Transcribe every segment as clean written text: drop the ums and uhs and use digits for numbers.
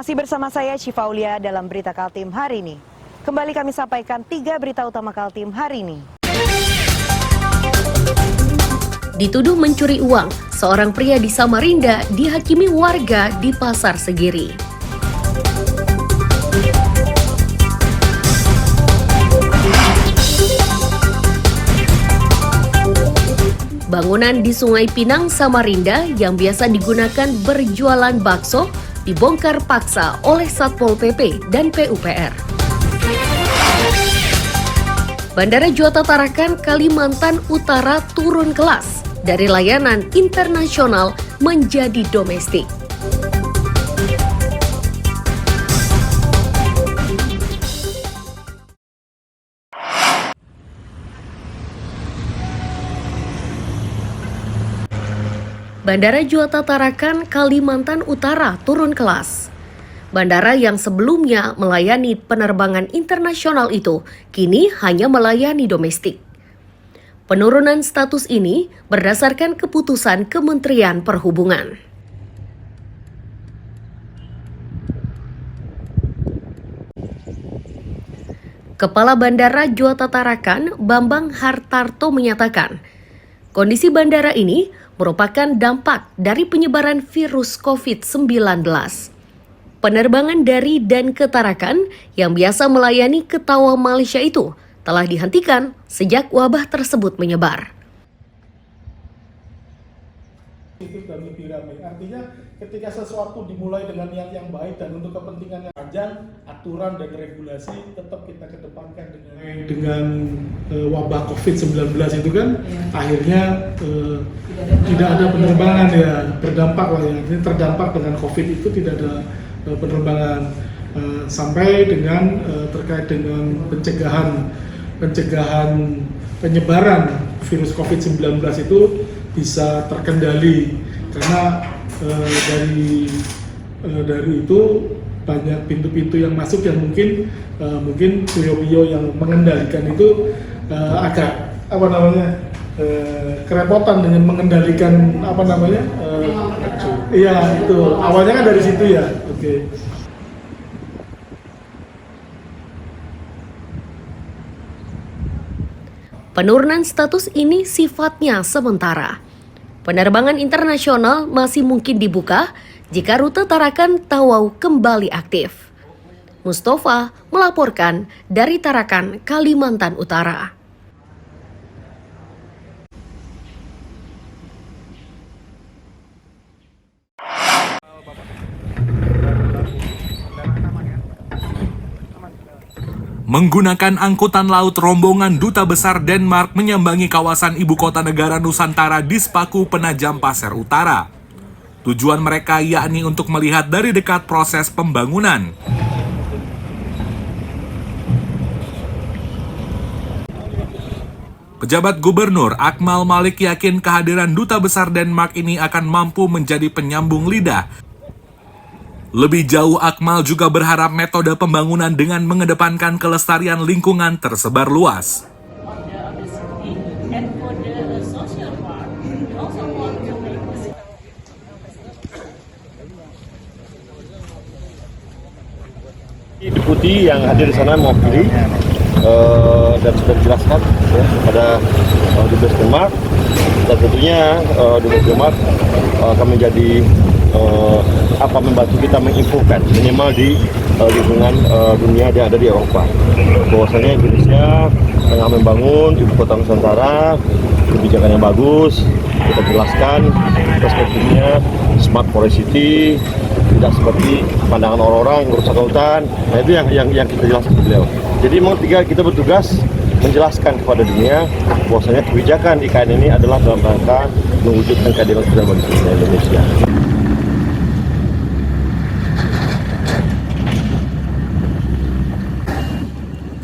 Masih bersama saya Syifa Aulia dalam Berita Kaltim hari ini. Kembali kami sampaikan 3 berita utama Kaltim hari ini. Dituduh mencuri uang, seorang pria di Samarinda dihakimi warga di Pasar Segiri. Bangunan di Sungai Pinang, Samarinda yang biasa digunakan berjualan bakso dibongkar paksa oleh Satpol PP dan PUPR. Bandara Juanda Tarakan, Kalimantan Utara turun kelas dari layanan internasional menjadi domestik. Bandara Juanda Tarakan, Kalimantan Utara turun kelas. Bandara yang sebelumnya melayani penerbangan internasional itu kini hanya melayani domestik. Penurunan status ini berdasarkan keputusan Kementerian Perhubungan. Kepala Bandara Juanda Tarakan, Bambang Hartarto menyatakan, kondisi bandara ini merupakan dampak dari penyebaran virus COVID-19. Penerbangan dari dan ke Tarakan yang biasa melayani ke Tawa Malaysia itu telah dihentikan sejak wabah tersebut menyebar. Itu dan lebih ramai. Artinya ketika sesuatu dimulai dengan niat yang baik dan untuk kepentingan yang panjang, aturan dan regulasi tetap kita kedepankan dengan wabah COVID-19 itu kan akhirnya tidak ada penerbangan ya, berdampak lah ya. Artinya terdampak dengan COVID itu tidak ada penerbangan sampai dengan terkait dengan pencegahan penyebaran virus COVID-19 itu bisa terkendali karena dari itu banyak pintu-pintu yang masuk yang mungkin Puyo yang mengendalikan itu agak kerepotan dengan mengendalikan iya itu awalnya kan dari situ ya. Oke. Penurunan status ini sifatnya sementara. Penerbangan internasional masih mungkin dibuka jika rute Tarakan Tawau kembali aktif. Mustafa melaporkan dari Tarakan, Kalimantan Utara. Menggunakan angkutan laut, rombongan Duta Besar Denmark menyambangi kawasan ibu kota negara Nusantara di Sepaku Penajam Pasir Utara. Tujuan mereka yakni untuk melihat dari dekat proses pembangunan. Pejabat Gubernur Akmal Malik yakin kehadiran Duta Besar Denmark ini akan mampu menjadi penyambung lidah. Lebih jauh, Akmal juga berharap metode pembangunan dengan mengedepankan kelestarian lingkungan tersebar luas. Deputi yang hadir di sana mewakili dan sudah dijelaskan ya, kepada Dubes Denmark, dan tentunya Dubes Denmark akan menjadi membantu kita menginfokan minimal di lingkungan dunia yang ada di Eropa bahwasanya Indonesia tengah membangun ibu kota Nusantara, kebijakan yang bagus. Kita jelaskan perspektifnya smart forest city, tidak seperti pandangan orang-orang yang merusak hutan. Nah itu yang kita jelaskan ke beliau. Jadi memang kita bertugas menjelaskan kepada dunia bahwasanya kebijakan IKN ini adalah dalam rangka mewujudkan keadilan sosial bagi Indonesia.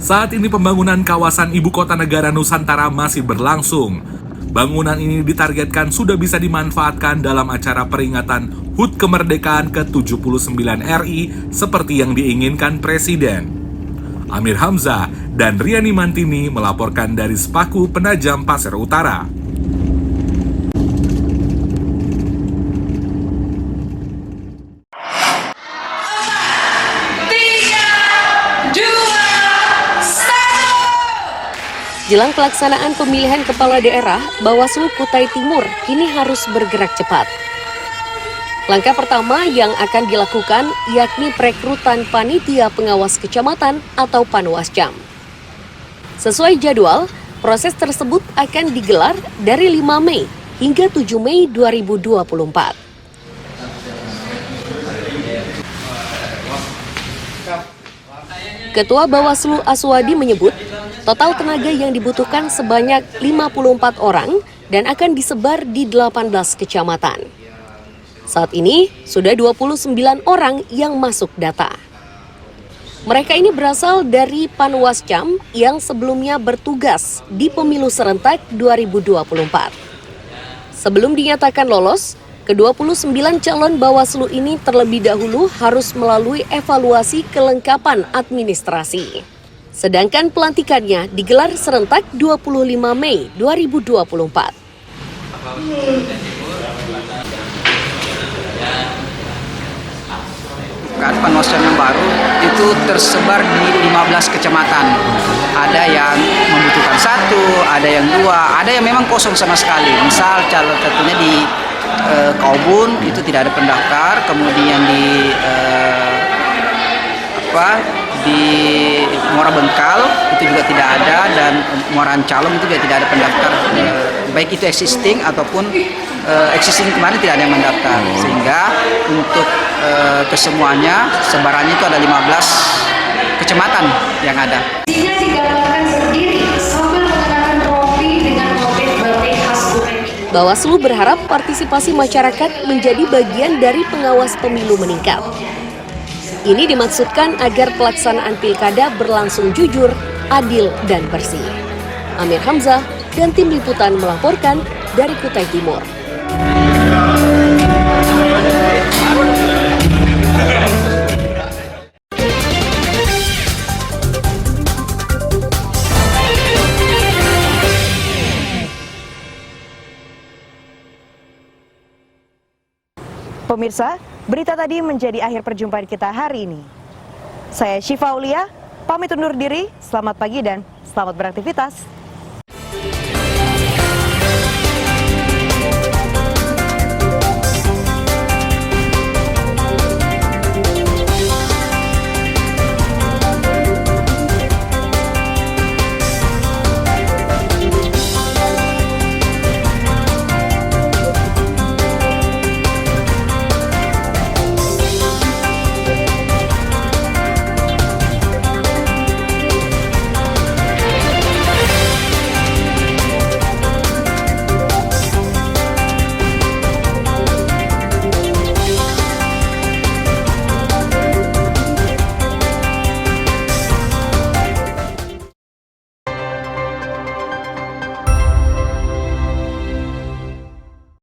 Saat ini pembangunan kawasan ibu kota negara Nusantara masih berlangsung. Bangunan ini ditargetkan sudah bisa dimanfaatkan dalam acara peringatan HUT kemerdekaan ke-79 RI seperti yang diinginkan Presiden. Amir Hamzah dan Riani Mantini melaporkan dari Sepaku Penajam Pasir Utara. Jelang pelaksanaan pemilihan kepala daerah, Bawaslu Kutai Timur kini harus bergerak cepat. Langkah pertama yang akan dilakukan yakni perekrutan panitia pengawas kecamatan atau Panwascam. Sesuai jadwal, proses tersebut akan digelar dari 5 Mei hingga 7 Mei 2024. Ketua Bawaslu Aswadi menyebut, total tenaga yang dibutuhkan sebanyak 54 orang dan akan disebar di 18 kecamatan. Saat ini, sudah 29 orang yang masuk data. Mereka ini berasal dari Panwascam yang sebelumnya bertugas di Pemilu Serentak 2024. Sebelum dinyatakan lolos, ke-29 calon Bawaslu ini terlebih dahulu harus melalui evaluasi kelengkapan administrasi. Sedangkan pelantikannya digelar serentak 25 Mei 2024. Panwascam yang baru itu tersebar di 15 kecamatan. Ada yang membutuhkan 1, ada yang 2, ada yang memang kosong sama sekali. Misal calon tentunya di Kaubun itu tidak ada pendaftar, kemudian di Muara Bengkal itu juga tidak ada, dan Muara Ancalong itu juga tidak ada pendaftar, baik itu existing ataupun existing kemarin tidak ada yang mendaftar, sehingga untuk kesemuanya sebarannya itu ada 15 kecamatan yang ada. Bawaslu berharap partisipasi masyarakat menjadi bagian dari pengawas pemilu meningkat. Ini dimaksudkan agar pelaksanaan pilkada berlangsung jujur, adil, dan bersih. Amir Hamzah dan tim liputan melaporkan dari Kutai Timur. Pemirsa, berita tadi menjadi akhir perjumpaan kita hari ini. Saya Syifa Aulia, pamit undur diri, selamat pagi dan selamat beraktivitas.